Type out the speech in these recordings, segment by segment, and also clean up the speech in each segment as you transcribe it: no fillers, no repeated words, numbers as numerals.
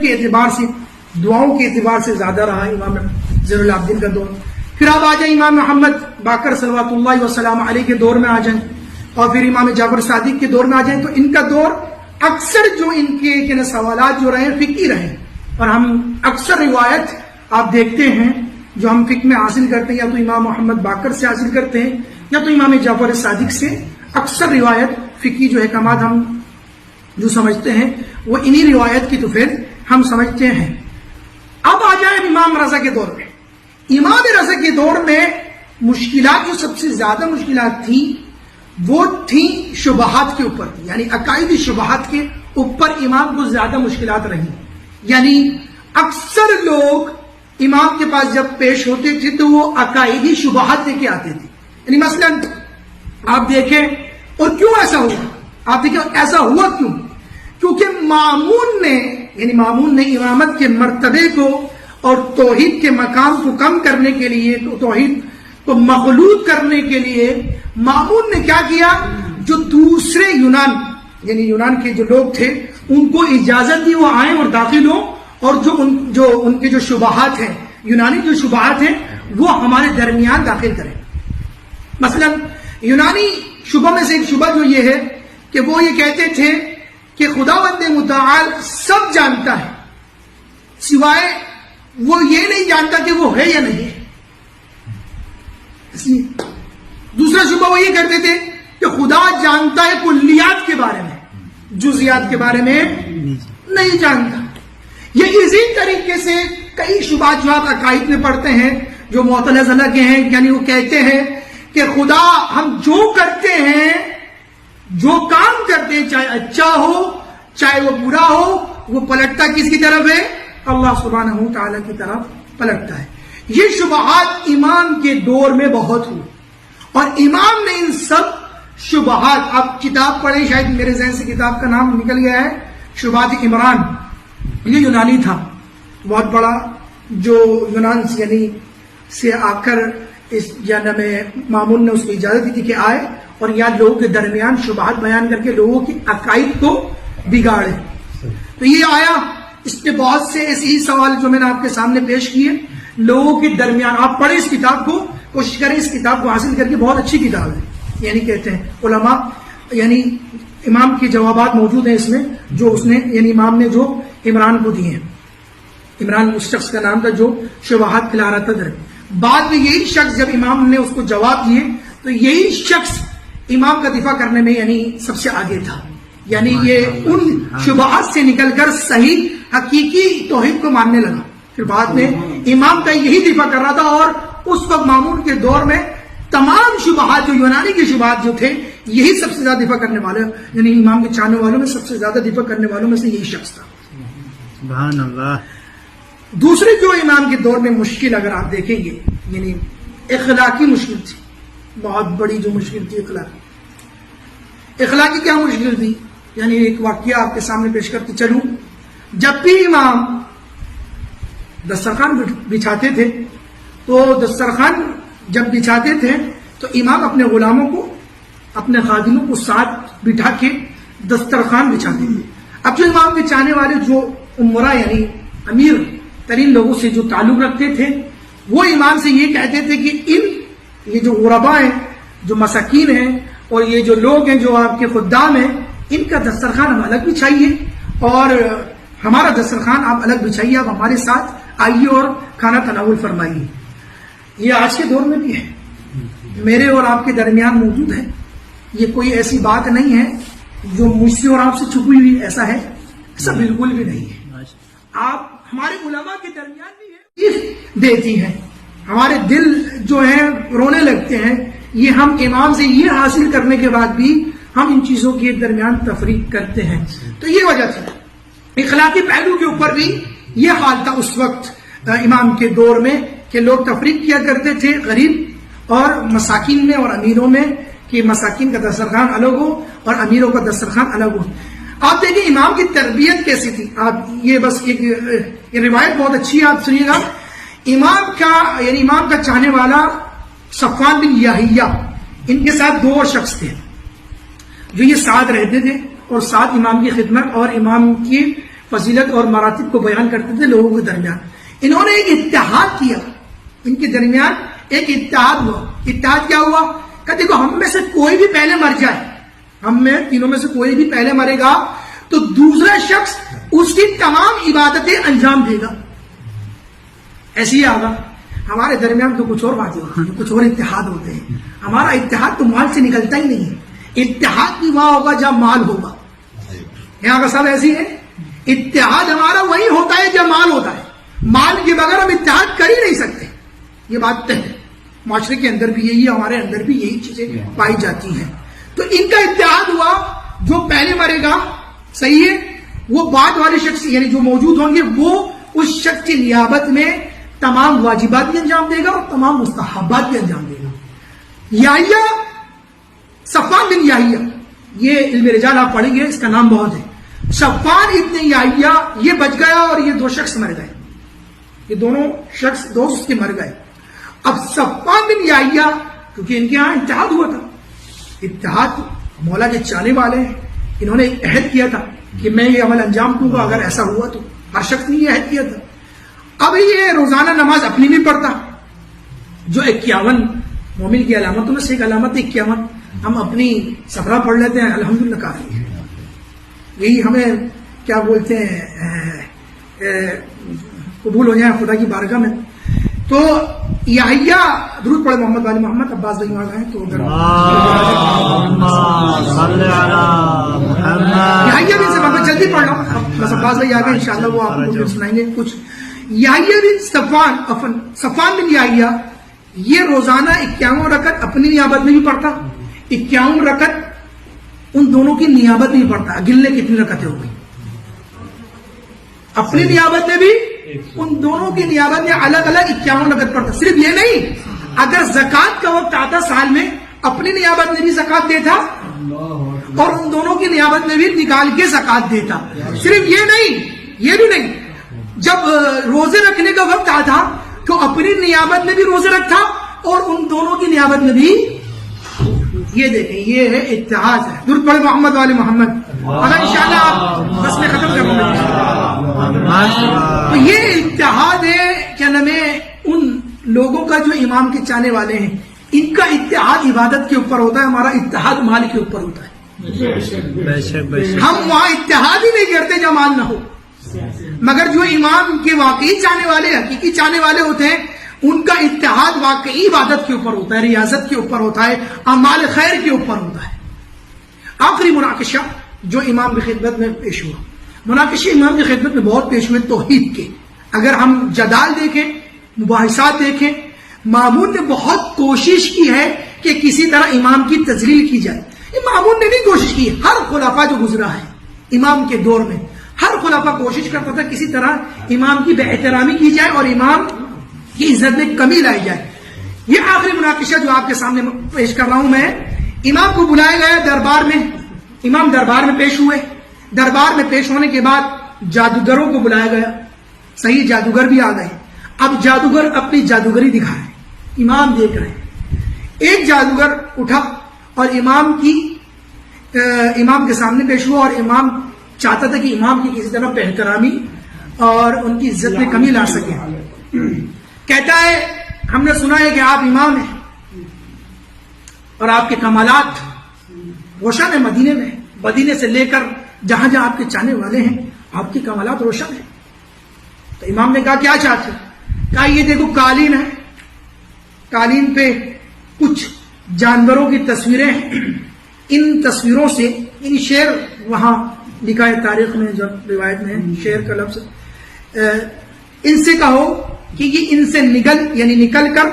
کے اعتبار سے، دعاؤں کے اعتبار سے زیادہ رہا امام زین العابدین کا دور. پھر آپ آ جائیں امام محمد باقر صلوات اللہ وسلام علیہ کے دور میں آ جائیں، اور پھر امام جعفر صادق کے دور میں آ جائیں، تو ان کا دور اکثر جو ان کے سوالات جو رہے فقہی رہے. اور ہم اکثر روایت آپ دیکھتے ہیں جو ہم فقہ میں حاصل کرتے ہیں یا تو امام محمد باقر سے حاصل کرتے ہیں یا تو امام جعفر صادق سے. اکثر روایت فقہی جو احکامات ہم جو سمجھتے ہیں وہ انہی روایت کی تو پھر ہم سمجھتے ہیں. اب آ جائیں امام رضا کے دور میں. امام رضا کے دور میں مشکلات جو سب سے زیادہ مشکلات تھی وہ تھیں شبہات کے اوپر، یعنی عقائدی شبہات کے اوپر امام کو زیادہ مشکلات رہی. یعنی اکثر لوگ امام کے پاس جب پیش ہوتے تھے تو وہ عقائدی شبہات لے کے آتے تھے. یعنی مثلا آپ دیکھیں، اور کیوں ایسا ہوا؟ آپ دیکھیں ایسا ہوا کیوں؟ کیونکہ مامون نے امامت کے مرتبے کو اور توحید کے مقام کو کم کرنے کے لیے، تو توحید کو مغلوط کرنے کے لیے مامون نے کیا کیا؟ جو دوسرے یونان کے جو لوگ تھے ان کو اجازت دی وہ آئیں اور داخل ہوں، اور جو ان کے جو شبہات ہیں، یونانی جو شبہات ہیں وہ ہمارے درمیان داخل کریں. مثلا یونانی شبہ میں سے ایک شبہ جو یہ ہے کہ وہ یہ کہتے تھے کہ خداوند متعال سب جانتا ہے، سوائے وہ یہ نہیں جانتا کہ وہ ہے یا نہیں ہے. دوسرا شبہ وہ یہ کرتے تھے کہ خدا جانتا ہے کلیات کے بارے میں، جزیات کے بارے میں نہیں جانتا. یہ اسی طریقے سے کئی شبہات جو آپ عقائد میں پڑھتے ہیں جو معتزلہ کے ہیں، یعنی وہ کہتے ہیں کہ خدا ہم جو کرتے ہیں، جو کام کرتے ہیں، چاہے اچھا ہو چاہے وہ برا ہو، وہ پلٹتا کس کی طرف ہے؟ اللہ سبحانہ تعالیٰ کی طرف پلٹتا ہے. یہ شبہات امام کے دور میں بہت ہوئی، اور امام نے ان سب شبہات، آپ کتاب پڑھیں، شاید میرے ذہن سے کتاب کا نام نکل گیا ہے، شبہات عمران. یہ یونانی تھا بہت بڑا، جو یونان سے آ کر اس جانب میں مامون نے اس کو اجازت دی تھی کہ آئے اور یہاں لوگوں کے درمیان شبہات بیان کر کے لوگوں کی عقائد کو بگاڑے. تو یہ آیا، اس پہ بہت سے ایسے سوال جو میں نے آپ کے سامنے پیش کیے لوگوں کے درمیان. آپ پڑھیں اس کتاب کو، کوشش کریں اس کتاب کو حاصل کر کے، بہت اچھی کتاب ہے. یعنی کہتے ہیں علماء، یعنی امام کے جوابات موجود ہیں اس میں جو اس نے، یعنی امام نے جو عمران کو دیے ہیں. عمران اس شخص کا نام تھا جو شبہات پھیلا رہا تھا. بعد میں یہی شخص جب امام نے اس کو جواب دیے تو یہی شخص امام کا دفاع کرنے میں یعنی سب سے آگے تھا. یعنی یہ ان شبہات سے نکل کر صحیح حقیقی توحید کو ماننے لگا. پھر بعد میں امام کا یہی دفاع کر رہا تھا، اور اس وقت مامون کے دور میں تمام شبہات جو یونانی کی شبہات جو تھے، یہی سب سے زیادہ دفاع کرنے والے، یعنی امام کے چاہنے والوں میں سب سے زیادہ دفاع کرنے والوں میں سے یہی شخص تھا. سبحان اللہ. دوسری جو امام کے دور میں مشکل اگر آپ دیکھیں گے، یعنی اخلاقی مشکل تھی، بہت بڑی جو مشکل تھی اخلاقی کیا مشکل تھی؟ یعنی ایک واقعہ آپ کے سامنے پیش کرتے چلوں. جب بھی امام دسترخوان بچھاتے تھے تو دسترخوان جب بچھاتے تھے تو امام اپنے غلاموں کو، اپنے خادموں کو ساتھ بٹھا کے دسترخوان بچھاتے تھے. اب جو امام کے چاہنے والے جو امراء یعنی امیر ترین لوگوں سے جو تعلق رکھتے تھے، وہ امام سے یہ کہتے تھے کہ یہ جو غربا ہیں، جو مساکین ہیں، اور یہ جو لوگ ہیں جو آپ کے خدام ہیں، ان کا دسترخوان ہم الگ بچھائیے اور ہمارا دسترخوان آپ الگ بچھائیے، آپ ہمارے ساتھ آئیے اور کھانا تناول فرمائیے. یہ آج کے دور میں بھی ہے، میرے اور آپ کے درمیان موجود ہے. یہ کوئی ایسی بات نہیں ہے جو مجھ سے اور آپ سے چھپی ہوئی، ایسا ہے؟ ایسا بالکل بھی نہیں ہے. آپ ہمارے علماء کے درمیان بھی ہے دیتی ہیں، ہمارے دل جو ہیں رونے لگتے ہیں. یہ ہم امام سے یہ حاصل کرنے کے بعد بھی ہم ان چیزوں کے درمیان تفریق کرتے ہیں. تو یہ وجہ تھی. اخلاقی پہلو کے اوپر بھی یہ حال تھا اس وقت امام کے دور میں کہ لوگ تفریق کیا کرتے تھے غریب اور مساکین میں اور امیروں میں، کہ مساکین کا دسترخوان الگ ہو اور امیروں کا دسترخوان الگ ہو. آپ دیکھیں امام کی تربیت کیسی تھی. آپ یہ بس ایک روایت بہت اچھی ہے، آپ سنیے گا. امام کا چاہنے والا صفوان بن یحییٰ، ان کے ساتھ 2 اور شخص تھے جو یہ ساتھ رہتے تھے اور ساتھ امام کی خدمت اور امام کی فضیلت اور مراتب کو بیان کرتے تھے لوگوں کے درمیان. انہوں نے ایک اتحاد کیا, ان کے درمیان ایک اتحاد ہوا. اتحاد کیا ہوا کہ دیکھو ہم میں سے کوئی بھی پہلے مر جائے, ہم میں تینوں میں سے کوئی بھی پہلے مرے گا تو دوسرا شخص اس کی تمام عبادتیں انجام دے گا. ایسی ہی آگا ہمارے درمیان تو کچھ اور باتیں ہوتی ہیں, کچھ اور اتحاد ہوتے ہیں. ہمارا اتحاد تو مال سے نکلتا ہی نہیں ہے. اتحاد بھی وہاں ہوگا جہاں مال ہوگا. یہاں کا سب ایسی ہے, اتحاد ہمارا وہی ہوتا ہے جب مال ہوتا ہے. مال کے بغیر ہم اتحاد کر ہی نہیں سکتے. یہ بات طے ہے. معاشرے کے اندر بھی یہی ہے, ہمارے اندر بھی یہی چیزیں پائی جاتی ہیں. تو ان کا اتحاد ہوا, جو پہلے مرے گا صحیح ہے, وہ بعد والے شخص یعنی جو موجود ہوں گے وہ اس شخص کی نیابت میں تمام واجبات بھی انجام دے گا اور تمام مستحبات بھی انجام دے گا. یحییٰ, صفوان بن یحییٰ, یہ علم رجال آپ پڑھیں گے, اس کا نام بہت ہے. صفوان ابن یحییٰ یہ بچ گیا اور یہ دو شخص مر گئے. یہ دونوں شخص دوست اس کے مر گئے. اب صفوان بن یحییٰ کیونکہ ان کے یہاں اتحاد ہوا تھا, اتحاد مولا کے چاہنے والے ہیں, انہوں نے ایک عہد کیا تھا کہ میں یہ عمل انجام دوں گا اگر ایسا ہوا تو. ہر شخص نے یہ عہد کیا تھا. اب یہ روزانہ نماز اپنی بھی پڑھتا, جو 51 مومن کی علامتوں میں سے ایک علامت 51 ہم اپنی سفرہ پڑھ لیتے ہیں, الحمدللہ کافی ہے. یہی ہمیں کیا بولتے ہیں قبول ہو جائیں خدا کی بارگاہ میں. تو یحییٰ درود پڑھے محمد والی محمد. عباس بھائی وہاں گئے تو یحییٰ بن صفوان, جلدی پڑھ لو بس, عباس بھائی آ گئے انشاءاللہ وہ آپ کو سنائیں گے کچھ. یحییٰ بن صفوان بن یحییٰ یہ روزانہ 51 رکعت اپنی نیابت میں بھی پڑھتا, 51 رکعت ان دونوں کی نیابت میں بھی پڑھتا. گننے کتنی رکعتیں ہو گئی اپنی نیابت میں بھی, ان دونوں کی نیابت میں الگ الگ 51 رکعت پڑھتا. صرف یہ نہیں, اگر زکات کا وقت آتا سال میں اپنی نیابت میں بھی زکات دیتا اور ان دونوں کی نیابت میں بھی نکال کے زکات دیتا. صرف یہ نہیں, یہ بھی نہیں, جب روزے رکھنے کا وقت آتا تو اپنی نیابت میں بھی روزے رکھتا اور ان دونوں کی نیابت میں بھی. یہ دیکھیں یہ ہے اتحاد ہے. درود پڑھے محمد والے محمد. اگر انشاءاللہ آپ بس میں ختم کر دوں تو یہ اتحاد ہے کیا نام ہے ان لوگوں کا جو امام کے چاہنے والے ہیں. ان کا اتحاد عبادت کے اوپر ہوتا ہے, ہمارا اتحاد مال کے اوپر ہوتا ہے. ہم وہاں اتحاد ہی نہیں کرتے جب مال نہ ہو, مگر جو امام کے واقعی چاہنے والے حقیقی چاہنے والے ہوتے ہیں ان کا اتحاد واقعی عبادت کے اوپر ہوتا ہے, ریاضت کے اوپر ہوتا ہے, اعمال خیر کے اوپر ہوتا ہے. آخری مناقشہ جو امام کی خدمت میں پیش ہوا, مناقشے امام کی خدمت میں بہت پیش ہوئے توحید کے. اگر ہم جدال دیکھیں, مباحثات دیکھیں, مامون نے بہت کوشش کی ہے کہ کسی طرح امام کی تذلیل کی جائے. مامون نے نہیں کوشش کی, ہر خلافہ جو گزرا ہے امام کے دور میں ہر خلافہ کوشش کرتا تھا کسی طرح امام کی بے احترامی کی جائے اور امام کی عزت میں کمی لائی جائے. یہ آخری مناقشہ جو آپ کے سامنے پیش کر رہا ہوں میں, امام کو بلایا گیا دربار میں, امام دربار میں پیش ہوئے. دربار میں پیش ہونے کے بعد جادوگروں کو بلایا گیا, صحیح جادوگر بھی آ گئے. اب جادوگر اپنی جادوگری دکھا رہے, امام دیکھ رہے ہیں. ایک جادوگر اٹھا اور امام کے سامنے پیش ہوا اور امام چاہتا تھا کہ امام کی کسی طرح بے احترامی اور ان کی عزت میں کمی لا سکے. کہتا ہے ہم نے سنا ہے کہ آپ امام ہیں اور آپ کے کمالات روشن ہیں مدینے میں, مدینے سے لے کر جہاں جہاں آپ کے چاہنے والے ہیں آپ کے کمالات روشن ہیں. تو امام نے کہا کیا چاہتے ہیں؟ کہا یہ دیکھو قالین ہے, قالین پہ کچھ جانوروں کی تصویریں ہیں, ان تصویروں سے ان شعر وہاں لکھا ہے تاریخ میں جو روایت میں ہے شعر کا لفظ, ان سے کہو کہ یہ ان سے نکل کر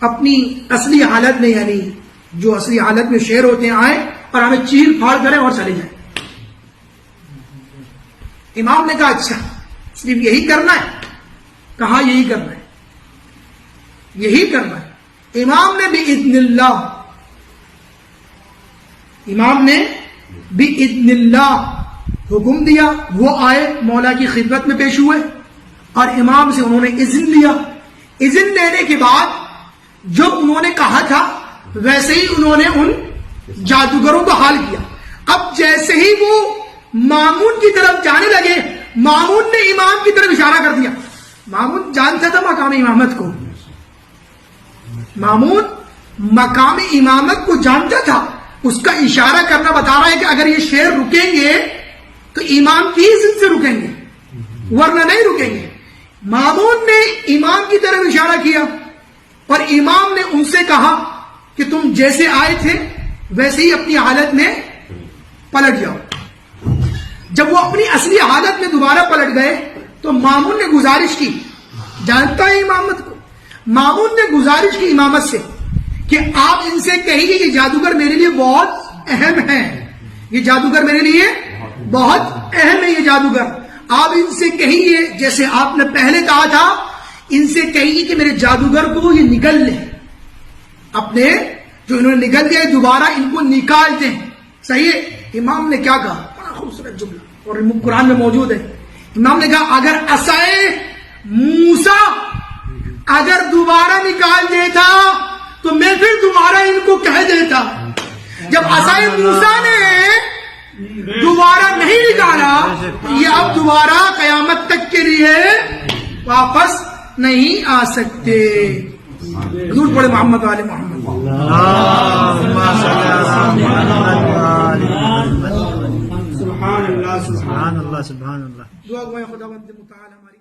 اپنی اصلی حالت میں یعنی جو اصلی حالت میں شعر ہوتے ہیں آئیں اور ہمیں چیر پھاڑ کریں اور چلے جائیں. امام نے کہا اچھا صرف یہی کرنا ہے؟ کہا یہی کرنا ہے, یہی کرنا ہے. امام نے بِإِذْنِ اللہ حکم دیا, وہ آئے مولا کی خدمت میں پیش ہوئے اور امام سے انہوں نے اذن لیا. اذن لینے کے بعد جو انہوں نے کہا تھا ویسے ہی انہوں نے ان جادوگروں کو حال کیا. اب جیسے ہی وہ مامون کی طرف جانے لگے، مامون نے امام کی طرف اشارہ کر دیا. مامون جانتا تھا مقام امامت کو، مامون مقام امامت کو جانتا تھا. اس کا اشارہ کرنا بتا رہا ہے کہ اگر یہ شیر رکیں گے تو امام کی عزت سے رکیں گے، ورنہ نہیں رکیں گے. مامون نے امام کی طرف اشارہ کیا اور امام نے ان سے کہا کہ تم جیسے آئے تھے ویسے ہی اپنی حالت میں پلٹ جاؤ. جب وہ اپنی اصلی حالت میں دوبارہ پلٹ گئے تو مامون نے گزارش کی، جانتا ہے امامت کو، مامون نے گزارش کی امامت سے کہ آپ ان سے کہیے یہ جادوگر میرے لیے بہت اہم ہے، یہ جادوگر میرے لیے بہت اہم ہے، یہ جادوگر آپ ان سے کہیے جیسے آپ نے پہلے کہا تھا، ان سے کہیے کہ میرے جادوگر کو یہ نگل لیں، اپنے جو انہوں نے نگل دیا دوبارہ ان کو نکال دیں. صحیح ہے. امام نے کیا کہا؟ بڑا خوبصورت جملہ اور قرآن میں موجود ہے. امام نے کہا اگر عصائے موسیٰ اگر دوبارہ نکال دیتا تو میں پھر دوبارہ ان کو کہہ دیتا. جب عصائے موسیٰ نے دوبارہ نہیں نکالا تو یہ اب دوبارہ قیامت تک کے لیے واپس نہیں آ سکتے. حضور پڑھے محمد والے محمد. سبحان اللہ سبحان اللہ سبحان اللہ. دعا گوئیں خداوند متعال ہماری